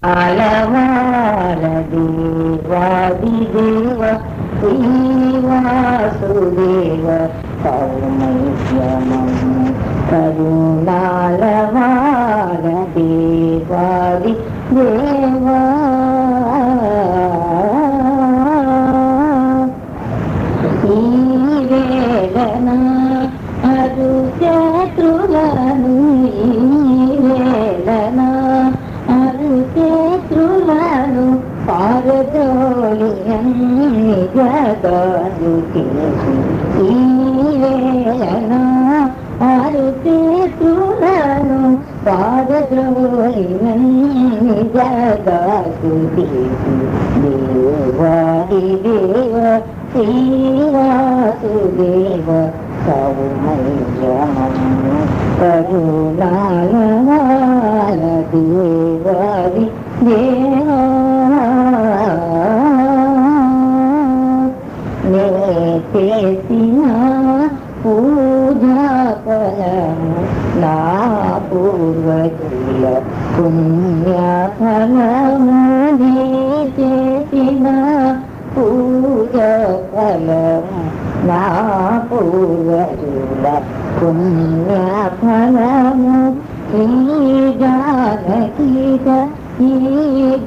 ఆలవాల దేవాదిదేవ శ్రీవాసుదేవ సౌమ్యమము కరుణాలవాల దేవాది దేవా ఈ వేళన అరు శత్రులను ఈ వేళన అరు శత్రులను పారదోలి జగదు చేసి ఈ వేళన అరు శత్రులను పారదోలి జగదు చేసి దేవాది దేవ శ్రీవాసుదేవ సౌమ్యమము కరుణాలవాల దేవాది దేవా నే చేసిన పూజా ఫలము నా పూర్వజుల పుణ్య ఫలము నే చేసిన పూజ ఫలము నా పూర్వజుల పుణ్య ఫలము ఈ జానకీత ఈ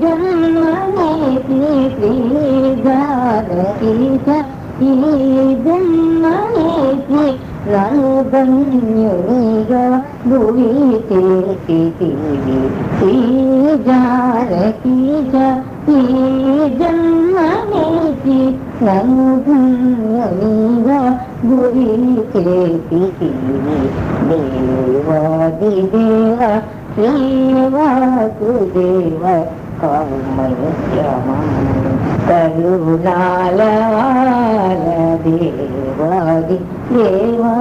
జన్మనేతి శ్రీ జానకీత ఈ జన్మనేతి రణుధన్యునిగా భువి చేసితివి శ్రీ జానకీత ఈ జన్మనేతి రణుధన్యునిగా భువి చేసితివి దేవాది దేవ శ్రీవాసుదేవ సౌమ్యమము కరుణాలవాల దేవాది దేవా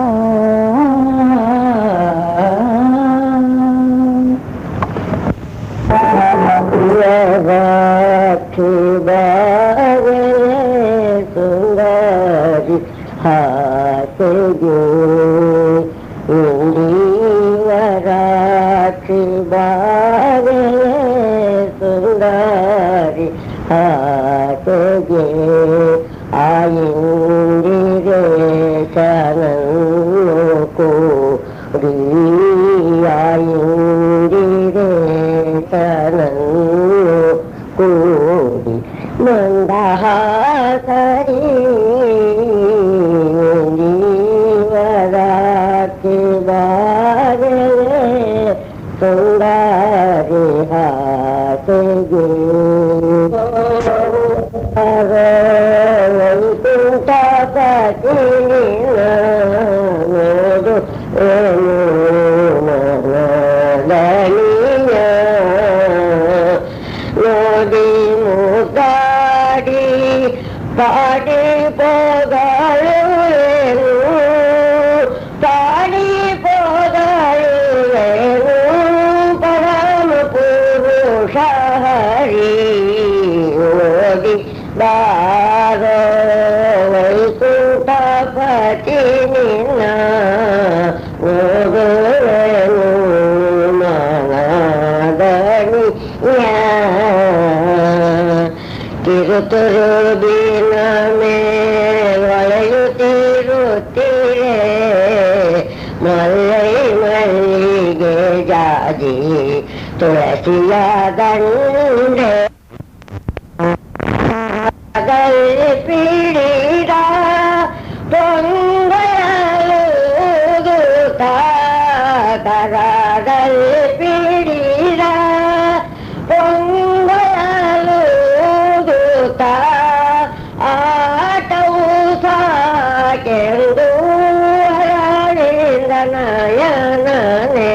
సుందరి హాసే వరాక్షి బాగే సుందరి హాసే ఆయిందిరే కనకు ఆయిందిరే కనకు మందహాసరి వరాక్షి బాగే సుందరి హాసే వైకుంఠపతి నోడి ముగాడి పాడి పోగాడు పాడి పోగాడు పరమ పురుష హరి నోడి బార వైకుంఠపతి నిన్న ತಿರುತುರುಬಿನ ಮೇಲಯುತ್ತಿರುತ್ತಿರೆ ಮಲ್ಲೈ ಮಲ್ಲಿಗೆ ಜಾಜಿ ತುಳಸಿಯ ದಂಡೆ ಪೀಡಿದ ಪೊಂಗಲು ತರದಲ್ಲಿ ಪೀಡಿದ ಪೊಂಗಲು ಆಟವು ಸಾಕೆಂದು ಹರಳಿಂದ ನಯನನೇ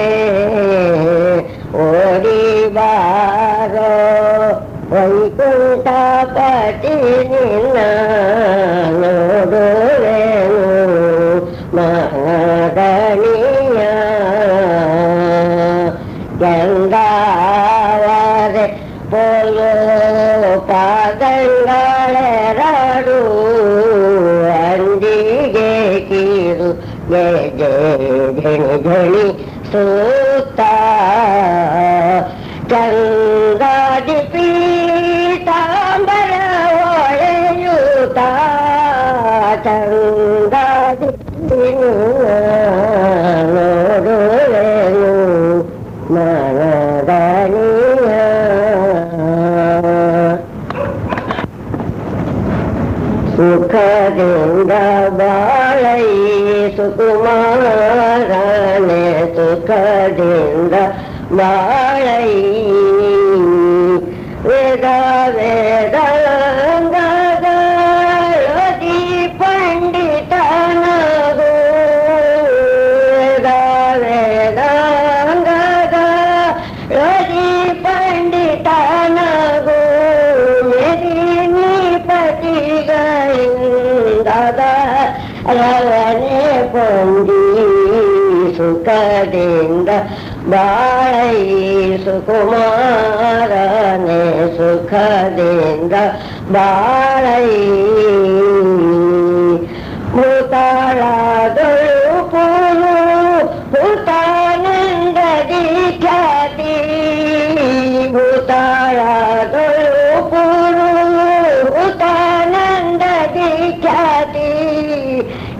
ಓಡಿ ಬಾರೋ ವೈಕುಂಠಪತಿ ನಿನ್ನ ನೋಡುವೆನು ಮಹದನೀಯ ಗಂಗಾವರೆ ಪೊಲು ಪಾದಂಗಳೆರಡು ಅಂದಿಗೆ ಕಿರು ಗೆಜೆ ಧಣಿ ಧಣಿ ಸೂತ ಗಂಗಾದಿ ಸುಖದಿಂದ ಬಾಳೈ ಸುಕುಮಾರನೆ ಸುಖದಿಂದ ಬಾಳೈ ವೇದ ವೇದಾಂಗದಿ ಪಂಡಿತನಗೋ ವೇದ ವೇದಾಂಗದಿ ಪಂಡಿತನಗೋ ಮೇದಿನಿ ಪತಿಗಳಿಂದದ ರವನೆ ಪೊಂದಿ ಸುಖದಿಂದ ಬಾಳೈ ಸುಕುಮಾರನೆ ಸುಖದಿಂದ ಬಾಳೈ ಭೂತಾಳಗಳು ಪುರು ಭೂತಾನಂದದಿ ಖ್ಯಾತಿ ಭೂತಾಳಗಳು ಪುರು ಭೂತಾನಂದದಿ ಖ್ಯಾತಿ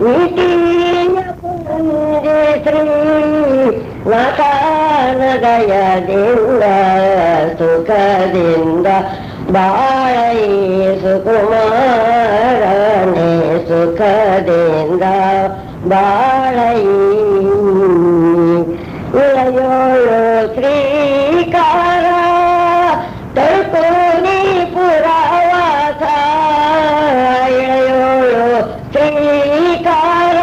ನೀತಿಯ ಪುಂಜೆ ಶ್ರೀ ನದಯದಿಂದ ಸುಖದಿಂದ ಬಾಳೈ ಸುಕುಮಾರನೆ ಸುಖದಿಂದ ಬಾಳೈ ಇಳೆಯೋಳು ಶ್ರೀಕಾರ ತಳ್ಕೋನಿ ಪುರವಾಸ ಇಳೆಯೋಳು ಶ್ರೀಕಾರ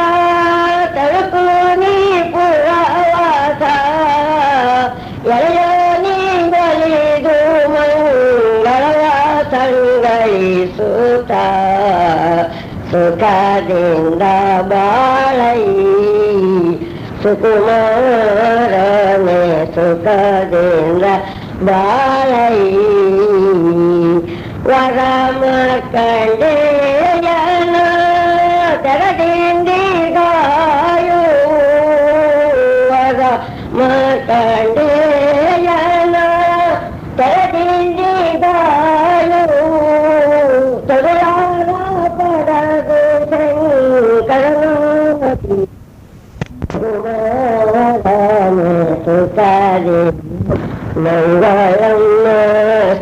ತಳ್ಕೋನಿ ಪುರವಾಸ ಎಳೆಯೋನಿ ಬಲಿದು ಮಂಗಳವ ಸಂಗಳಿಸುತ್ತ ಸುಖದಿಂದ ಬಾಳೈ ಸುಕುಮಾರನೆ ಸುಖದಿಂದ ಬಾಳೈ ವರಮ ಕಂಡೆಯನ ತೆರದಿಂದಿಗಾಯು ವರಮ ಕಂಡೆಯನ ತೆರದಿಂದಿಗಾಯು ತರುಳಾರ ಪಡದು ಶಂಕರನಾಥಿ ಸುಖದಿ ಮಂಗಳಂ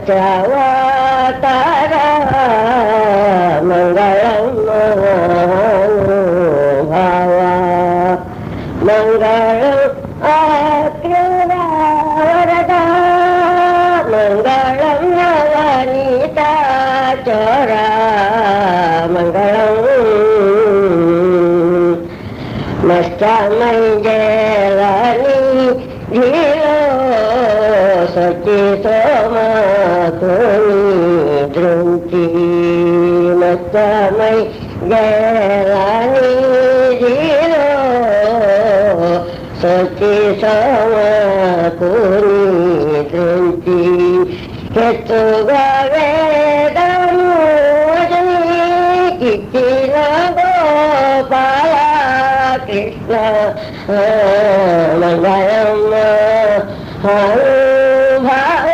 ಶ್ರವತಾರ ಮಂಗಳಂ ಭಾವ ಮಂಗಳಂ ಅಕ್ರೂರ ವರದ ಮಂಗಳಂ ನವನೀತಾ ಚೋರ ಮಂಗಳಂ ಮಸ್ತಮೈ ಜಲನಿ ಧೀರೋ ಸಚಿ ಸೋಮ ಕುನಿ ಧೃಂತಿ ಮಸ್ತಮೈ ಜಲನಿ ಧೀರೋ ಸಚಿ ಸೋಮ ಕುನಿ ಧೃಂತಿ ಕೆತ್ತುಗ ವೇದನು ಕಿಚ್ಚಿನ ಗೋಪಾಲ ಕೃಷ್ಣ ಮಂಗಳಂ ಭಾವ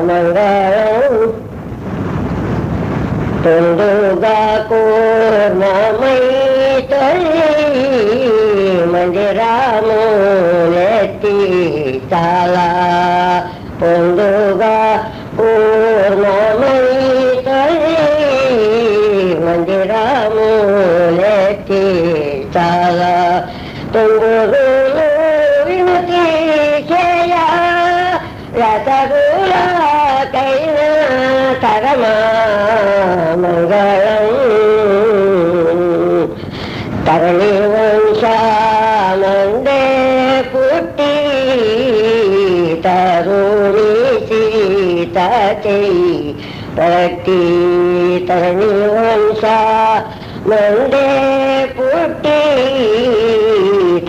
ಮಂಗಳಂ ತುಂಡುಗ ಕೂರ್ಮಮೈ ತೊಳಿ ಮಂದಿರಾಮೂಲೆತ್ತಿ ಚಾಲ ತುಂಡುಗ ಕೂರ್ಮಮೈ ತೊಳಿ ಮಂದಿರಾಮೂಲೆತ್ತಿ ಚಾಲ ತುಂಗುರು ವಿಮುತಿ ಕ್ಷಯ ರಸಗುಲ ಕೈನ ಕರಮ ಮಂಗಳಂ ತರಣಿ ವಂಶ ಮಂದೆ ಪುಟ್ಟಿ ತರುಣಿ ಸೀತಾ ಚೈ ಪಟ್ಟಿ ತರಣಿ ವಂಶ ಮಂದೆ ಪುಟ್ಟಿ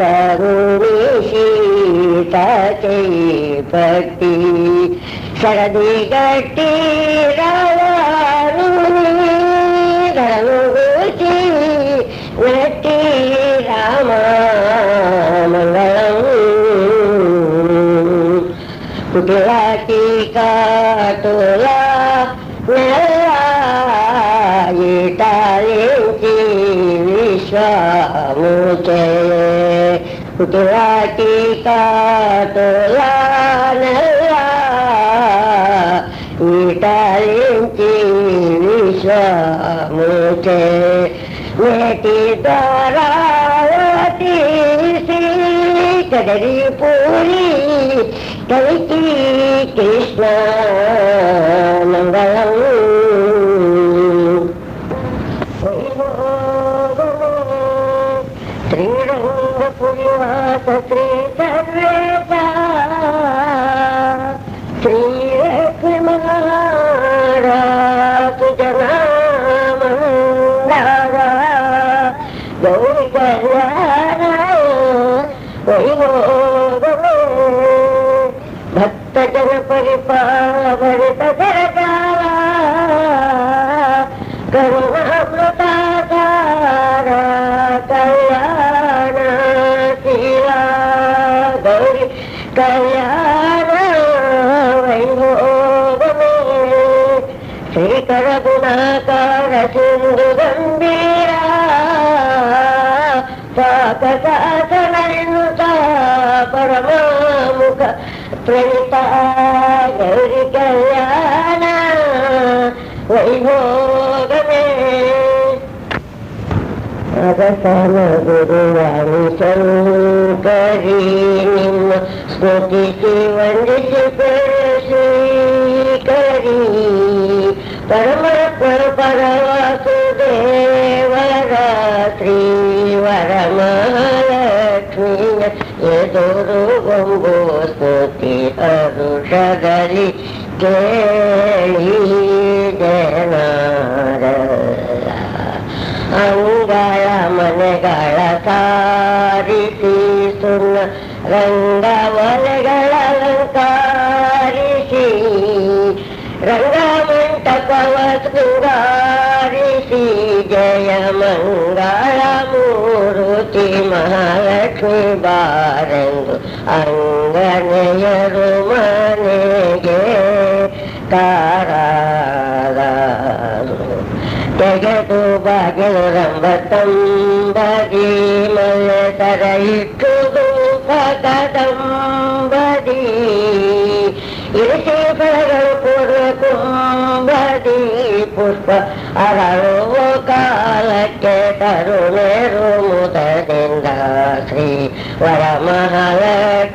ತರುಣಿ ಸೀತಾ ಚೈ ಪಟ್ಟಿ ಸರದಿ ಗಟ್ಟಿ ರಾವಣಿ ಗೂಚಿ ನಟ್ಟಿ ರಾಮ ಮಂಗಳಂ ಕುಟಿಲಾಟಿ ಕಾಟುಲ ನೆಲ್ಲ ಇಟಾಲಿಂಚಿ ವಿಶ್ವಮುಚೆ ಕುಟಿಲಾಟಿ ಕಾಟೋಲಾನಲ್ಲ ಈಟಾಲಿಂಚಿ ವಿಶ್ವಮೂಚೆ ಮೇಟಿ ದ್ವಾರಾವತಿ ಶ್ರೀ ಕದರಿ ಪೂರಿ ಕೈಕಿ ಕೃಷ್ಣ ಮಂಗಳಂ ಶ್ರೀರಂಗಪುರಿವಾಸ ಶ್ರೀ ಸರ್ವೇಶ ಶ್ರೀರಕ್ಷ್ಮಣಾರಾತು ಜನಾಮಂದಾರ ಗೌರಿ ಕಲ್ಯಾಣ ವೈಭೋಗವೇ ಭಕ್ತ ಜನ ಪರಿಪಾವರಿತ ಸರಕಾರ ಕರುಣಾಮೃತಾಧಾರ ಕಲ್ಯಾಣ ಶಿವ ಗೌರಿ ಕಲ್ಯಾಣ ವೈಭೋಗವೇ ಶ್ರೀಕರ ಗುಣಾಕಾರ ಸಿಂಧು ಗಂಭೀರ ಸಾಕಸಾಸನನುತ ಪರಮಾಮುಖ ಪ್ರಣೀತ ಗೌರಿ ಕಲ್ಯಾಣ ವೈಭೋಗವೇ ಅಗಸನ ಗುರುವಾಣಿ ಶಂಕರಿ ನಿಮ್ಮ ಸ್ಮೃತಿಸಿ ವಂದಿಸಿ ಶ್ರೀಕರಿ ಪರಮಾತ್ಮ ಪರವಾಸುದೇವರ ಶ್ರೀವರ ಮಹಾಲಕ್ಷ್ಮಿಯ ಎದುರು ಗೊಂಬು ಸ್ತುತಿ ಹರುಷದಲ್ಲಿ ಕೇಳಿ ಜನಾರ ಅಂಗಳ ಮನೆಗಳ ಸಾರಿಸಿ ಸುನ್ನ ರಂಗವಲೆಗಳ ಅಲಂಕಾರಿಸಿ ರಂಗಮಂಟಪವ ಶೃಂಗಾರಿಸಿ ಜಯ ಮಂಗಳ ಮೂರುತಿ ಮಹಾಲಕ್ಷ್ಮಿ ಬಾರೆಂದು ಅಂಗನೆಯರು ಮನೆಗೆ ಕಾರಾದರು ತೆಗೆದು ಬಾಗಿಲು ರಂಬತ್ತಂಬದಿ ಮಲೆ ತರ ಇಟ್ಟುದು ಕದಂಬದಿ ಇರಿಸಿ ಫಲಗಳು ಪೂರ್ವ ಕುಂಬದಿ ಪುಷ್ಪ ಅರಳುವ ಕಾಲಕ್ಕೆ ತರುಣೇರು ಮುದದಿಂದ ಶ್ರೀ ವರ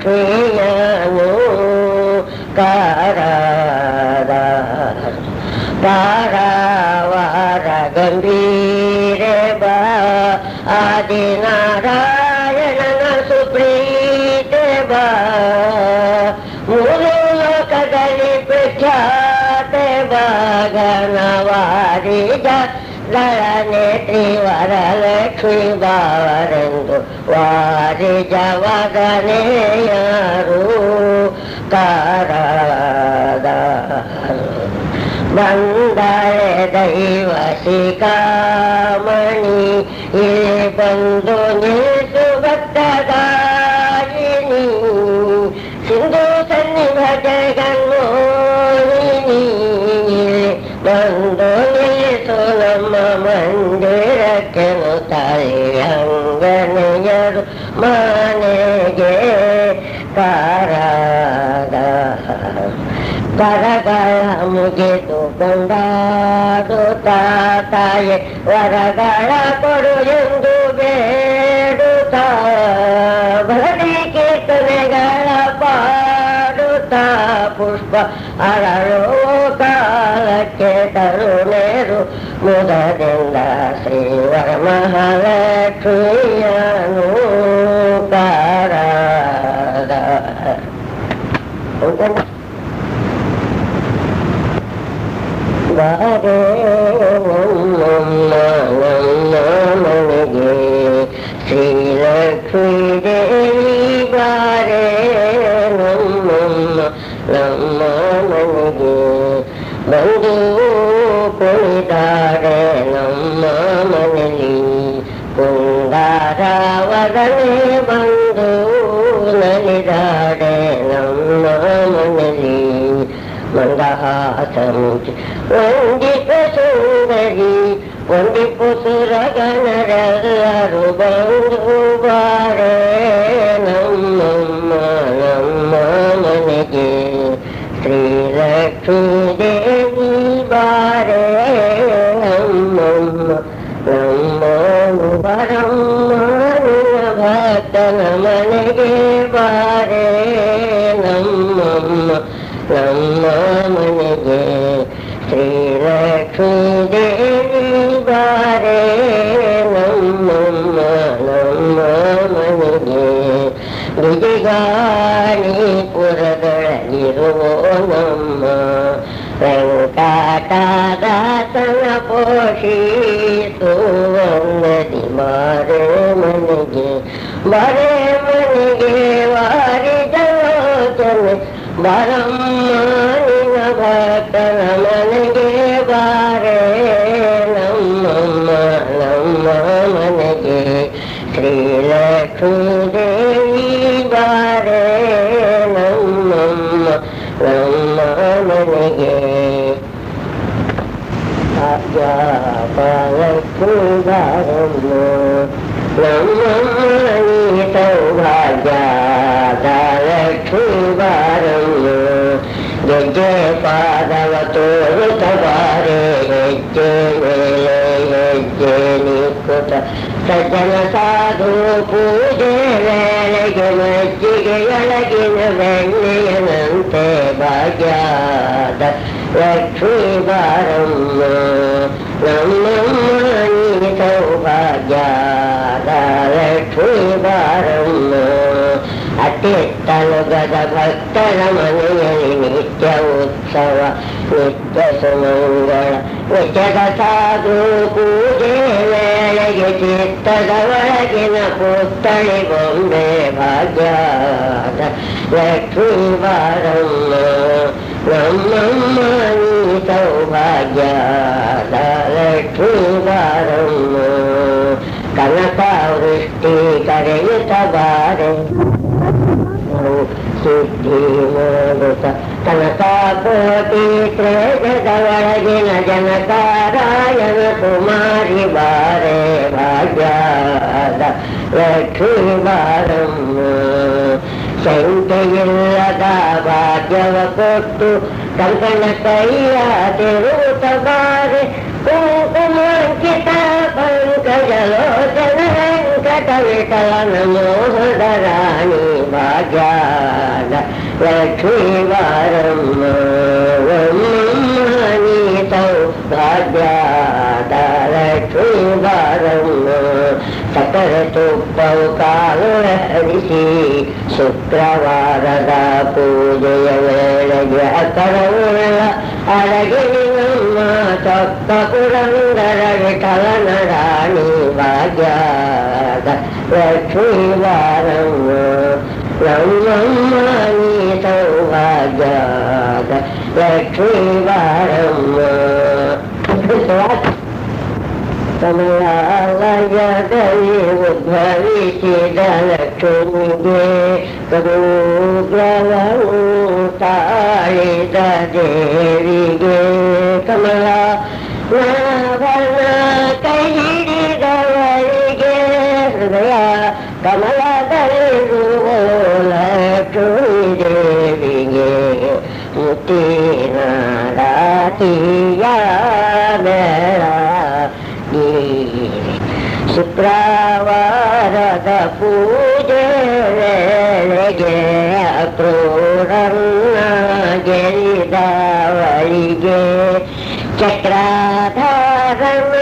ಮಹಾಲಕ್ಷ್ಮಿಯನು ಕಾರಾದ ಪಾರಾವಾರ ಗಂಭೀರ ಬಾ ಆದಿನಾರಾಯಣನ ಸುಪ್ರೀತ ಬಾ ಮೂರು ಲೋಕದಲ್ಲಿ ಪ್ರಖ್ಯಾತ ಬಾಗನವಾರಿ ದಳನೇತ್ರಿ ವರಲಕ್ಷ್ಮಿ ಬಾರೆಂದು ವಾರಿ ಜವಗನೆಯರು ಕಾರಾದ ಬಂದರೆ ದೈವ ಶಿಖಾಮಣಿ ಇಲ್ಲಿ ಬಂದು ನಿಲ್ಸು ಭಕ್ತದಾಯಿನಿ ಸಿಂಧು ಸನ್ನಿಭ ಜಗನ್ಮೋಹಿನಿ ಇಲ್ಲಿ ಬಂದು ನಿಲ್ಲಿಸು ನಮ್ಮ ಮಂದಿರಕ್ಕೆ ತಾಯಿ ಅಂಗನೆಯರು ಮನೆಗೆ ಕಾರಾದ ಕರಗಳ ಮುಗಿದು ಕೊಂಡಾಡುತ್ತಾ ತಾಯಿ ವರಗಳ ಕೊಡು ಎಂದು ಬೇಡುತ್ತಾ ಭಕ್ತಿ ಕೀರ್ತನೆಗಳ ಪಾಡುತ್ತಾ ಪುಷ್ಪ ಅರಳುವ ಕಾಲಕ್ಕೆ ತರುಣೇರು ಮುದದಿಂದ ಶ್ರೀವರ ಮಹಾಲಕ್ಷ್ಮಿಯನು ಕಾರಾದ ಬಾರೆ ನಮ್ಮ ಮನೆಗೆ ಶ್ರೀಲಕ್ಷ್ಮೀ ದೇವಿ ಬಾರೆ ನಮ್ಮ ಮನೆಗೆ ಬಂದು ಕುಣಿದಾರೆ ನಮ್ಮ ಮನೆಯಲ್ಲಿ ಕುಂದಾರವರನೆ ಬಂದು ನಲಿದಾಡೆ ನಮ್ಮ ಮನೆಯಲ್ಲಿ ಮಂದಹಾಸಮುಚಿ ವಂದಿಪ ಸುಂದರಿ ವಂದಿಪು ಸುರಗಣರೆಲ್ಲರೂ ಬಂದು ಬಾರೆ ನಮ್ಮ ಮನೆಗೆ ಶ್ರೀಲಕ್ಷ್ಮೀ ದೇವಿ ಬಾರೆ ನಮ್ಮಮ್ಮ ನಮ್ಮ ಮನೆಗೆ ಬಿಜಿಗಾಣಿಪುರದೊಳಗಿರುವ ನಮ್ಮ ವೆಂಕಟದಾಸನ ಪೋಷಿಸುವನ್ನದಿ ಬಾರೆ ಮನೆಗೆ ವಾರಿ ಜಲೋಚನೆ ಬರಮ್ಮ ನಿನ ಭಕ್ತನ ಮನೆಗೆ ಬಾರೆ ನಮ್ಮಮ್ಮ ನಮ್ಮ ಮನೆಗೆ ಶ್ರೀಲಕ್ಷ್ಮೀ ದೇವಿ ಬಾರೆ ನಮ್ಮಮ್ಮ ನಮ್ಮ ಮನೆಗೆ ಭಾಗ್ಯಲಕ್ಷ್ಮೀ ಬಾರಮ್ಮ ನಮ್ಮಮ್ಮ ನೀ ಸೌಭಾಗ್ಯದ ಲಕ್ಷ್ಮೀ ಬಾರಮ್ಮ ಗೆಜ್ಜೆ ಪಾದವ ತೋರುತ್ತ ಬಾರೆ ಹೆಜ್ಜೆ ಮೇಲೆ ಹೆಜ್ಜೆ ನಿಕ್ಕುತ್ತ ಸಜ್ಜನ ಸಾಧು ಪೂಜೆ ವೇಳೆಗೆ ಮಜ್ಜಿಗೆಯೊಳಗಿನ ಬೆಣ್ಣೆಯನಂತೆ ಭಾಗ್ಯದ ಲಕ್ಷ್ಮೀ ಬಾರಮ್ಮ ನಮ್ಮಮ್ಮ ನೀ ಸೌಭಾಗ್ಯದ ಲಕ್ಷ್ಮೀ ಬಾರಮ್ಮ ಅತ್ಯುತ್ತಲುಗದ ಭಕ್ತರ ಮನೆಯಲ್ಲಿ ನಿತ್ಯ ಉತ್ಸವ ನಿತ್ಯ ಸುಮಂಗಳ ನಿತ್ಯದ ಸಾಧು ಪೂಜೆ ವೇಳೆಗೆ ಚಿತ್ತದ ಒಳಗಿನ ಪುತ್ಥಳಿ ಬೊಂಬೆ ಭಾಗ್ಯದ ಲಕ್ಷ್ಮೀ ಬಾರಮ್ಮ ನಮ್ಮಮ್ಮ ನೀ ಸೌಭಾಗ್ಯದ ಲಕ್ಷ್ಮೀ ಬಾರಮ್ಮ ಕನಕ ವೃಷ್ಟಿ ಕರೆಯುತ್ತ ಬಾರೆ ಸಿದ್ಧಿ ಮೋದುತ ಕನಕ ಕೋಟಿ ತ್ರೇಜದ ಒಳಗಿನ ಜನಕಾರಾಯಣ ಕುಮಾರಿ ಬಾರೆ ಭಾಗ್ಯದ ಲಕ್ಷ್ಮೀ ಬಾರಮ್ಮ ಶಂಕೆಯಿಲ್ಲದ ಭಾಗ್ಯವ ಕೊಟ್ಟು ಕಂಕಣ ಕೈಯ ತಿರುವುತ ಬಾರೆ ಕುಂಕುಮಾಂಕಿತ ಪಂಕಜಲೋಚನ ವೆಂಕಟ ವಿಠಲನ ಮೋಹದ ರಾಣಿ ಭಾಗ್ಯದ ಲಕ್ಷ್ಮೀ ಬಾರಮ್ಮ ನೀ ಸೌಭಾಗ್ಯದ ಲಕ್ಷ್ಮೀ ಬಾರಮ್ಮ ಸಕಲ ತುಪ್ಪವು ಕಾಲು ಹರಿಸಿ ಶುಕ್ರವಾರದ ಪೂಜೆಯ ವೇಳೆಗೆ ಅಕರವುಳ್ಳ ಅರಗಿನಿ ನಮ್ಮ ಚೊಕ್ಕ ಪುರಂದರ ವಿಠಲನ ರಾಣಿ ಭಾಗ್ಯದ ಲಕ್ಷ್ಮೀ ಬಾರಮ್ಮ ನಮ್ಮಮ್ಮ ನೀ ಸೌಭಾಗ್ಯದ ಲಕ್ಷ್ಮೀ ಬಾರಮ್ಮ ಕಮಲಾಲಯದಲ್ಲಿ ಉದ್ಭವಿಸಿದ ಲಕ್ಷ್ಮಿಗೆ ಕರುಗ್ರಹವು ತಾಳಿದ ದೇವಿಗೆ ಕಮಲ ನಾವನ ಕೈ ಹಿಡಿದವರಿಗೆ ಹೃದಯ ಕಮಲದಲ್ಲಿರುವ ಲಕ್ಷ್ಮೀ ದೇವಿಗೆ ಮುತ್ತಿನ ರಾತಿಯ ಬೇಡ ಶುಕ್ರವಾರದ ಪೂಜೆ ವೇಳೆಗೆ ಅಕ್ರೂರನ್ನ ಗೆರಿದವಳಿಗೆ ಚಕ್ರಾಧಾರನ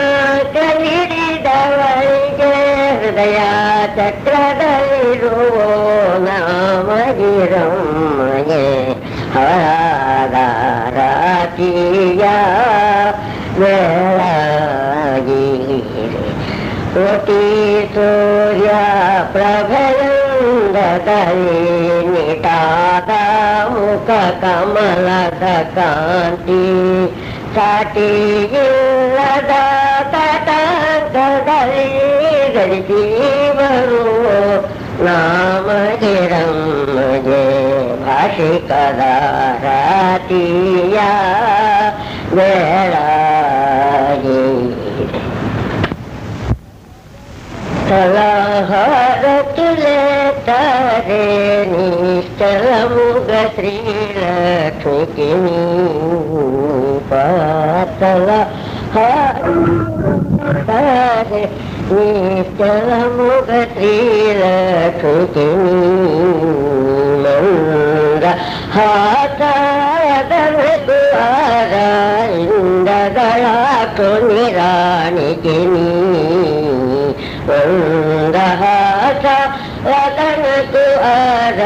ಕಲಿಡಿದವಳಿಗೆ ಹೃದಯ ಚಕ್ರದಲ್ಲಿರುವ ನಾಮಗಿರಮ್ಮಗೆ ಹರಾದ ರಾತಿಯ ವೇಳಾಗಿ ಕೋಟಿ ಸೂರ್ಯ ಪ್ರಭೆಯಿಂದದಲ್ಲಿ ನಿಟಾದ ಮುಖ ಕಮಲದ ಕಾಂತಿ ಸಾಟಿಯಿಲ್ಲದ ತಟಂಕದಲ್ಲಿ ಗಳಿಸಿ ಬರುವ ನಾಮಗಿರಮ್ಮಗೆ ಭಾಷಿಕದ ರಾತಿಯ ವೇಳಾಗಿ ಕಲಹಾರ ತುಲೆ ತಾರೆ ನಿಶ್ಚಲ ಮುಗ ಶ್ರೀಲಕ್ಷ್ಮಿಗೆ ಪಾತಲ ತಾರೆ ನಿಶ್ಚಲ ಮುಗ ಶ್ರೀಲಕ್ಷ್ಮಿಗೆ ಮಂದ ಹಾತಾರದರ ಇಂದಗಳಾಟು ನಿರಾಣಿಗೆ ನೀ ಒಂದ ಹಾಸ ವದನಕು ಅರ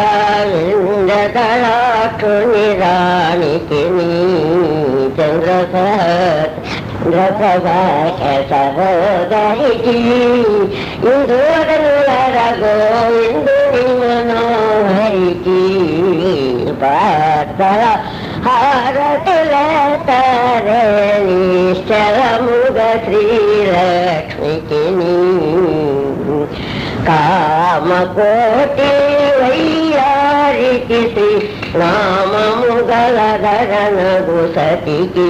ಇಂದಗಳಾಟು ನಿರಾಣಿಗೆ ನೀ ಚಂದ್ರಪ್ರಭಾಕ ಸಹೋದರಿಗಿ ಇಂದು ಅದನುಳರಗೋ ಇಂದು ಮನೋಹರಿಗಿ ಪಾತ್ರ ಹಾರತುಲತಾರೆ ನಿಶ್ಚಲ ಮುಗ ಶ್ರೀಲಕ್ಷ್ಮಿಗೆ ನೀ ಕಾಮಕೋಟಿ ವೈಯಾರಿಕಿ ಶ್ರೀ ನಾಮ ಮುಗಲಧರನಗು ಸತಿಗಿ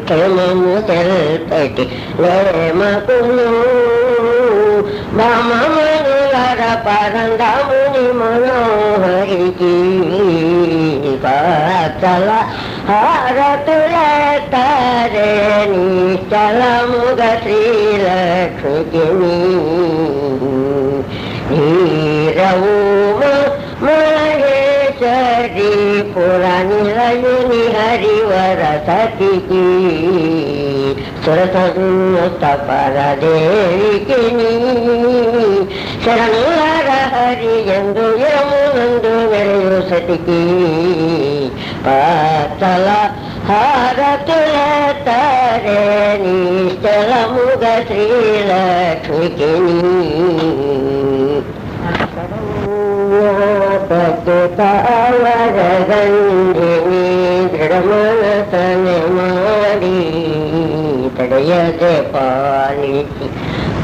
ಕ್ಷಮಮು ಸೆಲ್ಪಟಿ ನೇಮಕುನು ಮಮನುಲರ ಪರಂದ ಮುನಿ ಮನೋಹರಿಗಿ ಪಾತಲ ಹಾರತುಲತಾರೆ ನಿಶ್ಚಲ ಮುಗ ಶ್ರೀಲಕ್ಷ್ಮಿಗೆ ನೀ ನೀರವು ಮಹೇಶ್ವರಿ ಪುರಾಣಿರಯುನಿ ಹರಿವರ ಸತಿಗಿ ಸುರಸಂಸ್ಥಪರ ದೇವಿಗೆ ನೀ ಶರಣುಲರ ಹರಿ ಎಂದು ಯಮುನಂದು ಮೆರೆಯು ಸತಿಗಿ ಪಾತಲ ಹಾರತುಲತಾರೆ ನಿಶ್ಚಲ ಮುಗ ಶ್ರೀಲಕ್ಷ್ಮಿಗೆ ನೀ ತಾವರಗಂಧಿನಿ ದೃಢಮನಸನೆ ಮಾಡಿ ತಡೆಯದೆ ಪಾಲಿಸಿ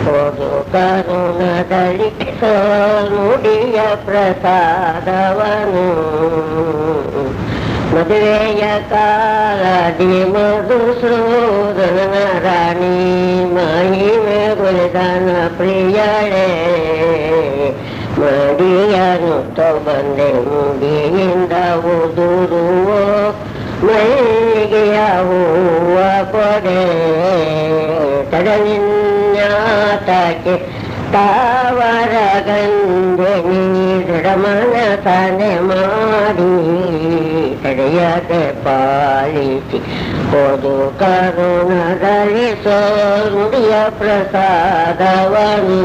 ಹೋದು ಕರುಣದಲ್ಲಿ ನುಡಿಯ ಪ್ರಸಾದವನು ಮದುವೆಯ ಕಾಲದಿ ಮಧುಸೂದನ ರಾಣಿ ಮಹಿಮೆ ಗುರುದನ ಪ್ರಿಯಳೇ ಮಡಿಯನು ಬಂದೆ ಮುಡಿಯಿಂದ ಉದುರುವ ಮೈಗೆಯ ಹೂವ ಕೊಡೆ ತಡವಿನ್ಯಾತಕ್ಕೆ ತಾವರ ಗಂಧೆ ದೃಢಮನಸನೆ ಮಾಡಿ ತಡೆಯದೆ ಪಾಲಿಸಿ ಹೋದು ಕರುಣದಲ್ಲಿ ನುಡಿಯ ಪ್ರಸಾದವನು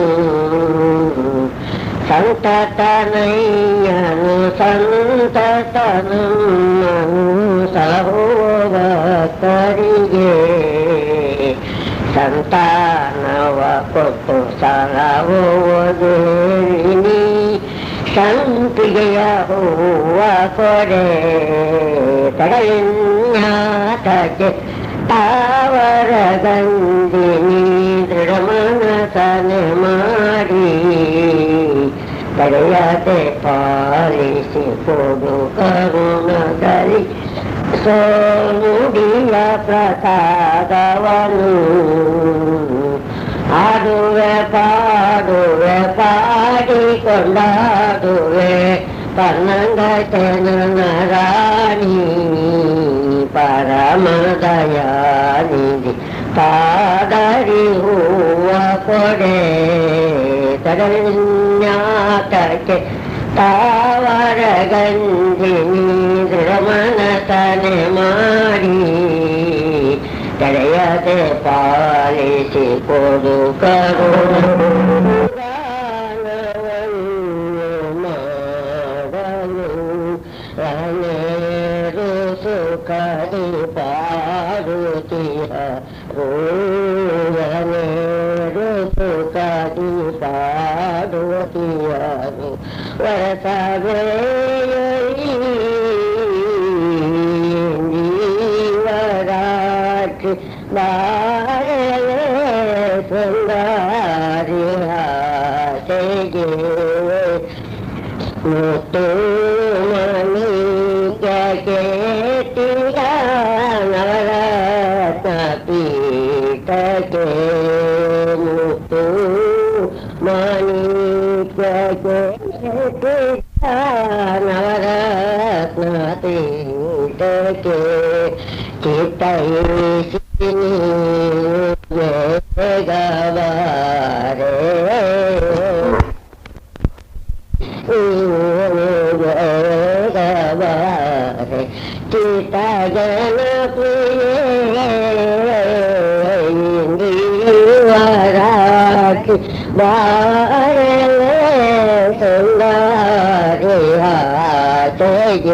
ಸಂತತನಯ್ಯನು ಸಂತತನಮ್ಮನು ಸಲಹುವ ಭಕ್ತರಿಗೆ ಸಂತಾನವ ಕೊಟ್ಟು ಸಲಹುವುದು ನೀ ಸಂಪಿಗೆಯ ಹೂವ ಕೊಡೆ ತಡೆಯಿನ್ಯಾತಕ್ಕೆ ತಾವರ ಗಂಧಿನಿ ದೃಢಮನಸನೆ ಮಾಡಿ ತಡೆಯದೆ ಪಾಲಿಸಿ ಕೊಡು ಕರುಣದಲ್ಲಿ ಸೋನುಡಿಯ ಪ್ರಸಾದವನು ಆಡುವೆ ಪಾಡುವೆ ಪಾಡಿಕೊಂಡಾಡುವೆ ಪನ್ನಂಗನ ರಾಣಿ ಪರಮದಯಾನಿಧಿ ಪಾದರಿ ಹೂವ ಕೊಡೆ ತಡವಿನ್ಯಾತಕ್ಕೆ ತಾವರ ಗಂಧಿನಿ ದೃಢಮನಸನೆ ಮಾಡಿ ತಡೆಯದೆ ಪಾಲಿಸಿ ಕೊಡು ಮಾಡಲು ರಣೇರು ಸುಖದಿ ಪಾರುತಿಹ ರೋಗನೇರು ಸುಖದಿ ಪಾಡುತ್ತಿಯರು ವರಸವೇ ಜೀವರಾಜ್ ಬಾರಲೇ ಸುಂದರಿ ಹಾಸೆಗೆ ಮುತ್ತು ಮಣಿ ಕೇಟಿಗ ನವರತ್ನ ಪೀಠಕ್ಕೆ ಮುತ್ತು ಮಣಿ ಕೇಟಿಗ ನವರತ್ನ ಪೀಠಕ್ಕೆ ಚಿತ್ತೈಸಿ ಗವಾರೆ ಗವಾರೆ சீதா ஜன பிரியாராக்கு பாரல சுந்தரியா ஜெய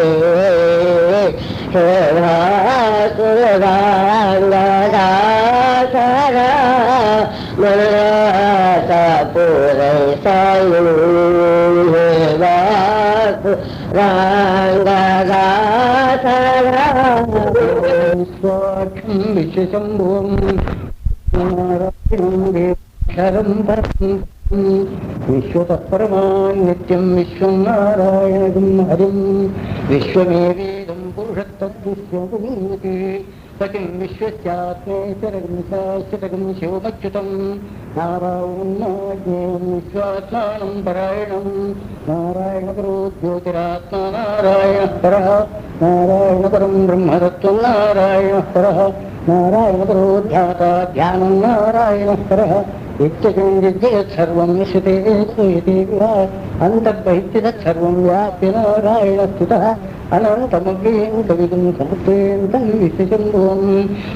சுராங்கதாசரா மனசாபுரை சாயுவாக்கு ராங்கதாசரா स्वाक्षं विश्वशम्भुवं शरं विश्वतः परमान् नित्यं विश्वं नारायणं हरिं विश्वमेवेदं पुरुषत्तद्विश्वमुनीति पतिं विश्वस्यात्मेश्वरं शाश्वतं शिवमच्युतं नारायणं विश्वात्मानं परायणं नारायणपरो ज्योतिरात्मा नारायणः परः नारायणपरं ब्रह्मतत्त्वं नारायणः परः नारायणपरो ध्याता ध्यानं नारायणः परः सर्वं विश्वते श्रूयते अन्तर्बहिः तत्सर्वं व्याप्य नारायणस्थितः अनन्तमव्ययं कविगुं समुद्रेन्दं विश्वशम्भुवं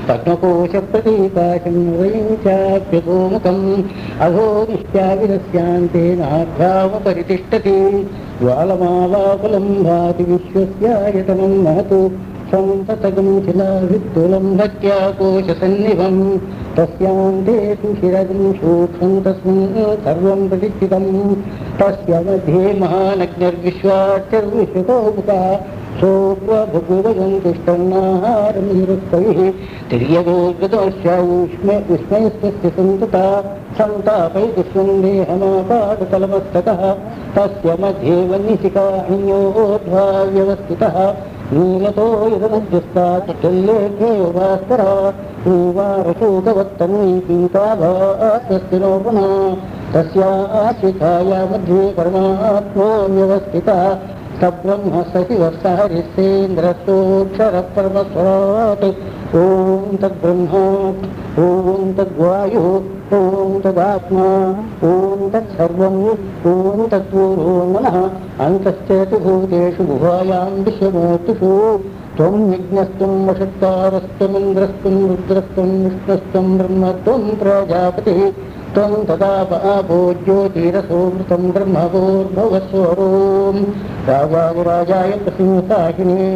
पद्मकोशप्रतीकाशं वयं चाप्यगोमुखम् अधोनिश्चाविरस्यान्ते नाभ्यामपरितिष्ठति ज्वालमालाकुलं भाति विश्वस्यायतनं महतु संततगं शिलाविद्दुलं भक्त्याकोशसन्निभं तस्यान्ते तु शिरगं सूक्ष्मं तस्मिन् सर्वं प्रतिष्ठितं तस्य मध्ये महानग्निर्विश्वाचर्विश्वतोमुखः सोऽभगवजं तिष्ठन्नाहारं निरुक्तैः तिर्यगोर्गदोष्यायुष्मयस्तस्य सन्तता सन्तापैतुष्वं देहमापादतलमस्तकः तस्य मध्ये वह्निशिखान्योर्ध्वा व्यवस्थितः नीलतो यदमध्यस्ताच्चल्लेभ्यो भास्करः श्रीवारशोकवत्तमी पीताभास्वस्तिनो पुनः तस्याशिखाया मध्ये परमात्मो व्यवस्थितः सब्रह्म सशिवः सहरिस्तेन्द्रस्तोक्षरः परमस्वराट् ॐ तद्ब्रह्मा ॐ तद्वायुः ॐ तदात्मा ॐ तत्सर्वम् ॐ तत्पूर्वो मनः अन्तश्चेतुभूतेषु गुहायां विश्वमूर्तिषु त्वं विघ्नस्त्वं वषट्कारस्त्वमिन्द्रस्त्वं रुद्रस्त्वं विष्णुस्त्वं ब्रह्मत्वं प्रजापतिः त्वं तदा पापो ज्योतिरसोमृतं ब्रह्मभूर्भुवस्वरों राजाय प्रसिंसाहिने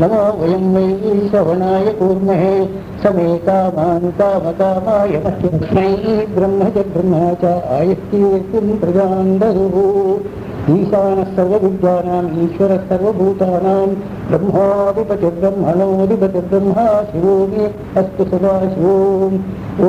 नमो वयं वै श्रवणाय कूर्महे समे कामान् कामकामाय मह्यस्मै ब्रह्म च ब्रह्मा च आयस्तीर्तिं प्रजां दरुः ईशानः सर्वविद्यानाम् ईश्वरः सर्वभूतानां ब्रह्माधिपतिर्ब्रह्मणोऽधिपतिर्ब्रह्मा शिवो मे अस्तु सदाशिवोम् ॐ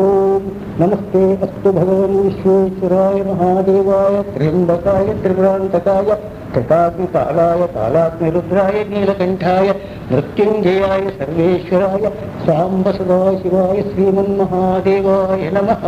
नमस्ते अस्तु भगवन् विश्वेश्वराय महादेवाय त्र्यम्बकाय त्रिपुरान्तकाय कृताग्निकालाय कालाग्निरुद्राय नीलकण्ठाय मृत्युञ्जयाय सर्वेश्वराय साम्ब सदाशिवाय श्रीमन्महादेवाय नमः।